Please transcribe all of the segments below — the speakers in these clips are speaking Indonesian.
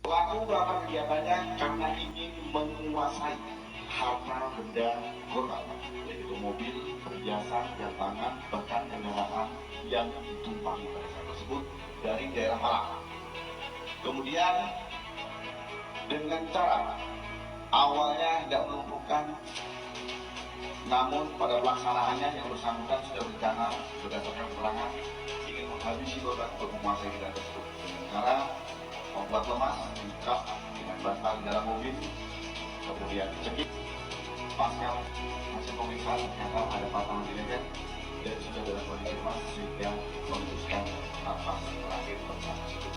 Pelaku melakukan kegiatannya karena ingin menguasai harta benda korban, yaitu mobil, perhiasan, jam tangan, bahkan kendaraan yang ditumpangi pada saat tersebut dari daerah Malang. Kemudian dengan cara awalnya tidak melumpuhkan, namun pada pelaksanaannya yang bersangkutan sudah berencana berdasarkan keterangan ingin menghabisi korban untuk menguasai benda tersebut dengan cara membuat lemas, diikat dengan bantal di dalam mobil, kemudian dicekik. Pasca hasil pemeriksaan ternyata ada patahan di leher dan sudah dalam kondisi lemas sehingga memutuskan nafas terakhir korban tersebut.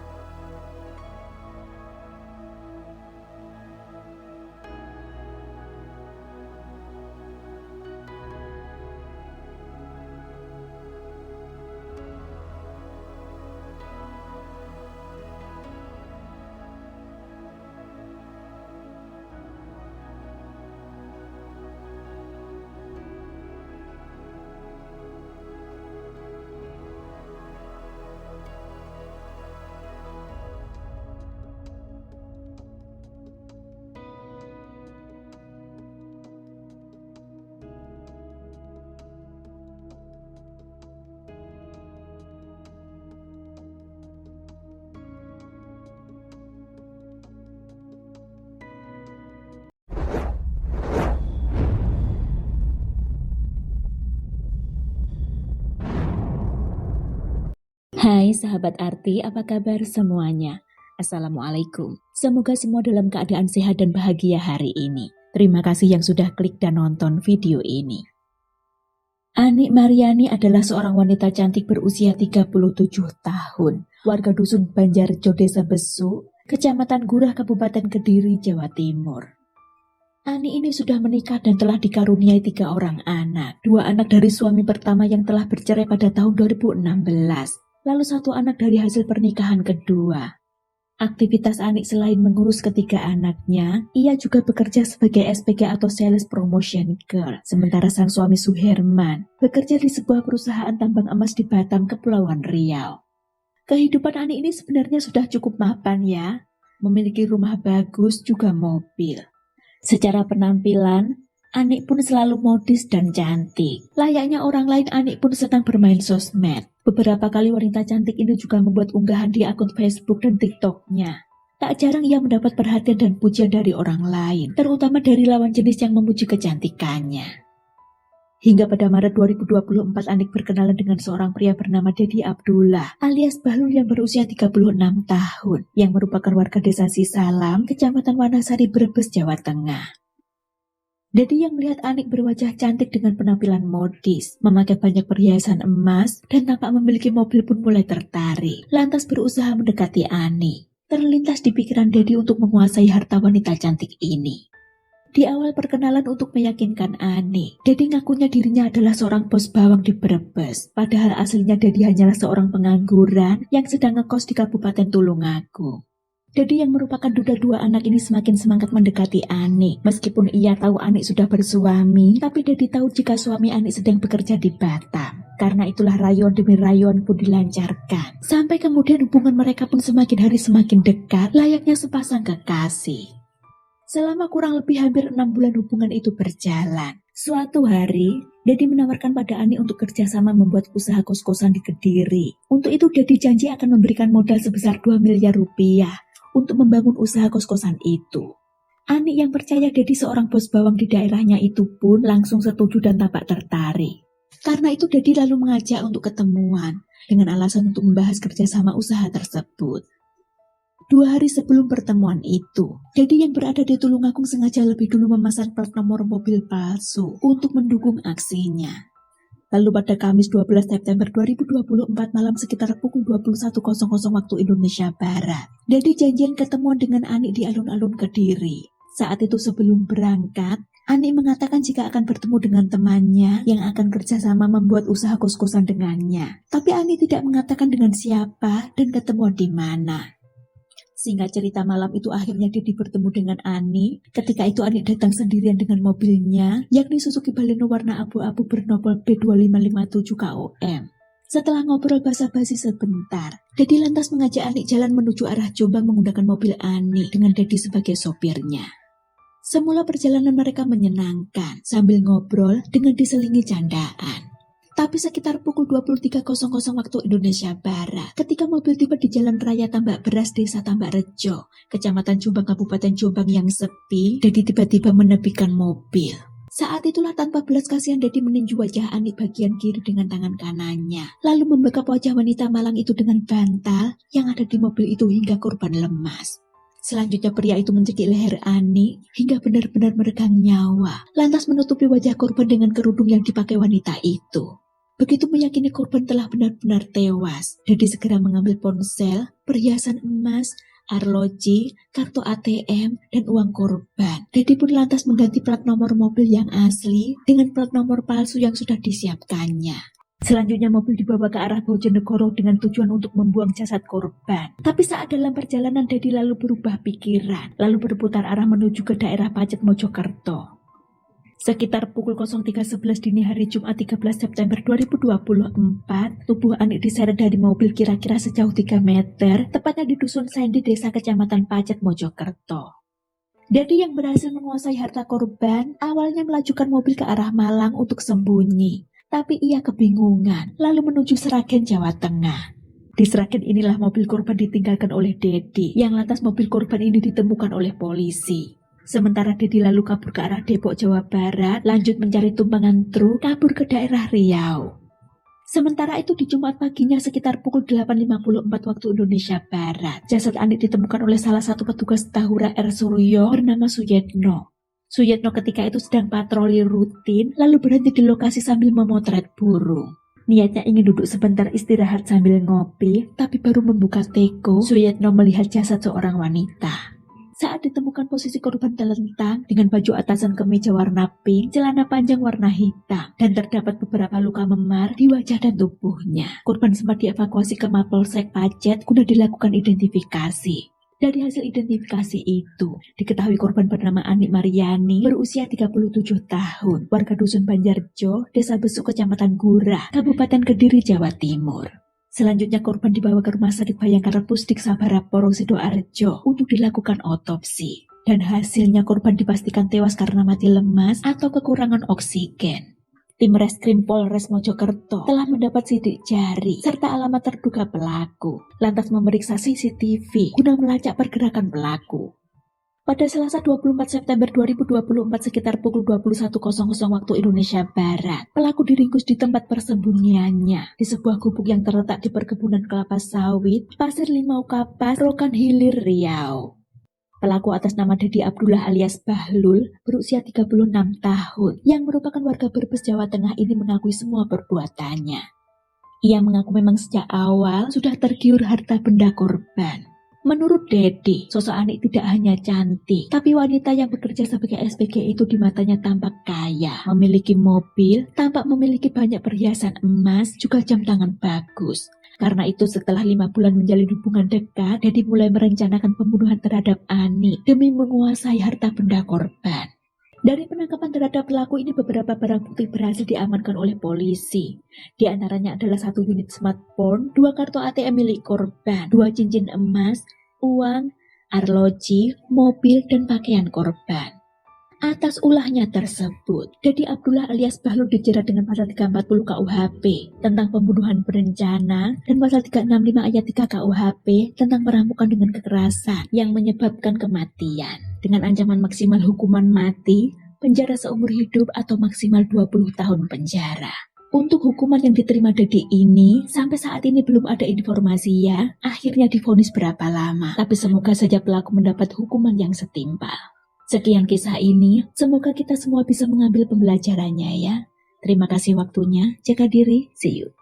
Hai sahabat Arti, apa kabar semuanya? Assalamualaikum. Semoga semua dalam keadaan sehat dan bahagia hari ini. Terima kasih yang sudah klik dan nonton video ini. Anik Mariani adalah seorang wanita cantik berusia 37 tahun, warga dusun Banjarjo, Desa Besu, Kecamatan Gurah, Kabupaten Kediri, Jawa Timur. Ani ini sudah menikah dan telah dikaruniai 3 orang anak. 2 anak dari suami pertama yang telah bercerai pada tahun 2016. Lalu 1 anak dari hasil pernikahan kedua. Aktivitas Anik selain mengurus ketiga anaknya, ia juga bekerja sebagai SPG atau Sales Promotion Girl. Sementara sang suami Suherman bekerja di sebuah perusahaan tambang emas di Batam, Kepulauan Riau. Kehidupan Anik ini sebenarnya sudah cukup mapan ya. Memiliki rumah bagus juga mobil. Secara penampilan, Anik pun selalu modis dan cantik. Layaknya orang lain, Anik pun sedang bermain sosmed. Beberapa kali wanita cantik ini juga membuat unggahan di akun Facebook dan TikTok-nya. Tak jarang ia mendapat perhatian dan pujian dari orang lain, terutama dari lawan jenis yang memuji kecantikannya. Hingga pada Maret 2024, Anik berkenalan dengan seorang pria bernama Dedi Abdullah alias Bahlul yang berusia 36 tahun, yang merupakan warga desa Sisalam, Kecamatan Wanasari, Brebes, Jawa Tengah. Dedi yang melihat Anik berwajah cantik dengan penampilan modis, memakai banyak perhiasan emas, dan tampak memiliki mobil pun mulai tertarik. Lantas berusaha mendekati Anik. Terlintas di pikiran Dedi untuk menguasai harta wanita cantik ini. Di awal perkenalan untuk meyakinkan Anik, Dedi ngakunya dirinya adalah seorang bos bawang di Brebes. Padahal aslinya Dedi hanyalah seorang pengangguran yang sedang ngekos di Kabupaten Tulungagung. Dedi yang merupakan duda 2 anak ini semakin semangat mendekati Anik. Meskipun ia tahu Anik sudah bersuami, tapi Dedi tahu jika suami Anik sedang bekerja di Batam. Karena itulah rayon demi rayon pun dilancarkan. Sampai kemudian hubungan mereka pun semakin hari semakin dekat, layaknya sepasang kekasih. Selama kurang lebih hampir 6 bulan hubungan itu berjalan. Suatu hari, Dedi menawarkan pada Anik untuk kerjasama membuat usaha kos-kosan di Kediri. Untuk itu Dedi janji akan memberikan modal sebesar 2 miliar rupiah untuk membangun usaha kos-kosan itu. Anik yang percaya Dedi seorang bos bawang di daerahnya itu pun langsung setuju dan tampak tertarik. Karena itu Dedi lalu mengajak untuk ketemuan dengan alasan untuk membahas kerjasama usaha tersebut. 2 hari sebelum pertemuan itu, Dedi yang berada di Tulungagung sengaja lebih dulu memasang plat nomor mobil palsu untuk mendukung aksinya. Lalu pada Kamis 12 September 2024 malam sekitar pukul 21.00 waktu Indonesia Barat, Dedi janjian ketemuan dengan Anik di alun-alun Kediri. Saat itu sebelum berangkat, Anik mengatakan jika akan bertemu dengan temannya yang akan kerjasama membuat usaha kos-kosan dengannya. Tapi Anik tidak mengatakan dengan siapa dan ketemuan di mana. Singkat cerita, malam itu akhirnya Dedi bertemu dengan Anik. Ketika itu Anik datang sendirian dengan mobilnya, yakni Suzuki Baleno warna abu-abu bernomor B2557 KOM. Setelah ngobrol basa-basi sebentar, Dedi lantas mengajak Anik jalan menuju arah Jombang menggunakan mobil Anik dengan Dedi sebagai sopirnya. Semula perjalanan mereka menyenangkan sambil ngobrol dengan diselingi candaan. Tapi sekitar pukul 23.00 waktu Indonesia Barat, ketika mobil tiba di Jalan Raya Tambak Beras, Desa Tambak Rejo, Kecamatan Jombang, Kabupaten Jombang yang sepi, Dedi tiba-tiba menepikan mobil. Saat itulah tanpa belas kasihan Dedi meninju wajah Anik bagian kiri dengan tangan kanannya, lalu membekap wajah wanita malang itu dengan bantal yang ada di mobil itu hingga korban lemas. Selanjutnya pria itu mencekik leher Anik hingga benar-benar meregang nyawa, lantas menutupi wajah korban dengan kerudung yang dipakai wanita itu. Begitu meyakini korban telah benar-benar tewas, Dedi segera mengambil ponsel, perhiasan emas, arloji, kartu ATM, dan uang korban. Dedi pun lantas mengganti plat nomor mobil yang asli dengan plat nomor palsu yang sudah disiapkannya. Selanjutnya mobil dibawa ke arah Bojonegoro dengan tujuan untuk membuang jasad korban. Tapi saat dalam perjalanan Dedi lalu berubah pikiran, lalu berputar arah menuju ke daerah Pacet Mojokerto. Sekitar pukul 03.11 dini hari Jumat 13 September 2024, tubuh Anik diseret dari mobil kira-kira sejauh 3 meter, tepatnya di Dusun Sendi, Desa Kecamatan Pacet, Mojokerto. Dedi yang berhasil menguasai harta korban, awalnya melajukan mobil ke arah Malang untuk sembunyi. Tapi ia kebingungan, lalu menuju Sragen, Jawa Tengah. Di Sragen inilah mobil korban ditinggalkan oleh Dedi, yang lantas mobil korban ini ditemukan oleh polisi. Sementara Dedi lalu kabur ke arah Depok, Jawa Barat, lanjut mencari tumpangan truk kabur ke daerah Riau. Sementara itu di Jumat paginya sekitar pukul 8.54 waktu Indonesia Barat, jasad Anik ditemukan oleh salah satu petugas Tahura R. Suryo bernama Suyetno. Suyetno ketika itu sedang patroli rutin, lalu berhenti di lokasi sambil memotret burung. Niatnya ingin duduk sebentar istirahat sambil ngopi, tapi baru membuka teko, Suyetno melihat jasad seorang wanita. Saat ditemukan posisi korban telentang dengan baju atasan kemeja warna pink, celana panjang warna hitam, dan terdapat beberapa luka memar di wajah dan tubuhnya. Korban sempat dievakuasi ke Mapolsek Pacet guna dilakukan identifikasi. Dari hasil identifikasi itu, diketahui korban bernama Anik Mariani, berusia 37 tahun, warga Dusun Banjarjo, Desa Besuk, Kecamatan Gurah, Kabupaten Kediri, Jawa Timur. Selanjutnya korban dibawa ke Rumah Sakit Bayangkara Pusdik Sabara Porong Sidoarjo untuk dilakukan otopsi. Dan hasilnya korban dipastikan tewas karena mati lemas atau kekurangan oksigen. Tim Reskrim Polres Mojokerto telah mendapat sidik jari serta alamat terduga pelaku, lantas memeriksa CCTV guna melacak pergerakan pelaku. Pada Selasa 24 September 2024 sekitar pukul 21.00 waktu Indonesia Barat, pelaku diringkus di tempat persembunyiannya di sebuah gubuk yang terletak di perkebunan kelapa sawit, Pasir Limau Kapas, Rokan Hilir, Riau. Pelaku atas nama Dedi Abdullah alias Bahlul, berusia 36 tahun, yang merupakan warga Brebes, Jawa Tengah ini mengakui semua perbuatannya. Ia mengaku memang sejak awal sudah tergiur harta benda korban. Menurut Dedi, sosok Anik tidak hanya cantik, tapi wanita yang bekerja sebagai SPG itu di matanya tampak kaya, memiliki mobil, tampak memiliki banyak perhiasan emas, juga jam tangan bagus. Karena itu setelah 5 bulan menjalin hubungan dekat, Dedi mulai merencanakan pembunuhan terhadap Anik demi menguasai harta benda korban. Dari penangkapan terhadap pelaku ini beberapa barang bukti berhasil diamankan oleh polisi. Di antaranya adalah 1 unit smartphone, 2 kartu ATM milik korban, 2 cincin emas, uang, arloji, mobil, dan pakaian korban. Atas ulahnya tersebut, Dedi Abdullah alias Bahlul dijerat dengan pasal 340 KUHP tentang pembunuhan berencana dan pasal 365 ayat 3 KUHP tentang perampokan dengan kekerasan yang menyebabkan kematian dengan ancaman maksimal hukuman mati, penjara seumur hidup atau maksimal 20 tahun penjara. Untuk hukuman yang diterima Dedi ini, sampai saat ini belum ada informasi ya, akhirnya divonis berapa lama. Tapi semoga saja pelaku mendapat hukuman yang setimpal. Sekian kisah ini, semoga kita semua bisa mengambil pembelajarannya ya. Terima kasih waktunya, jaga diri, see you.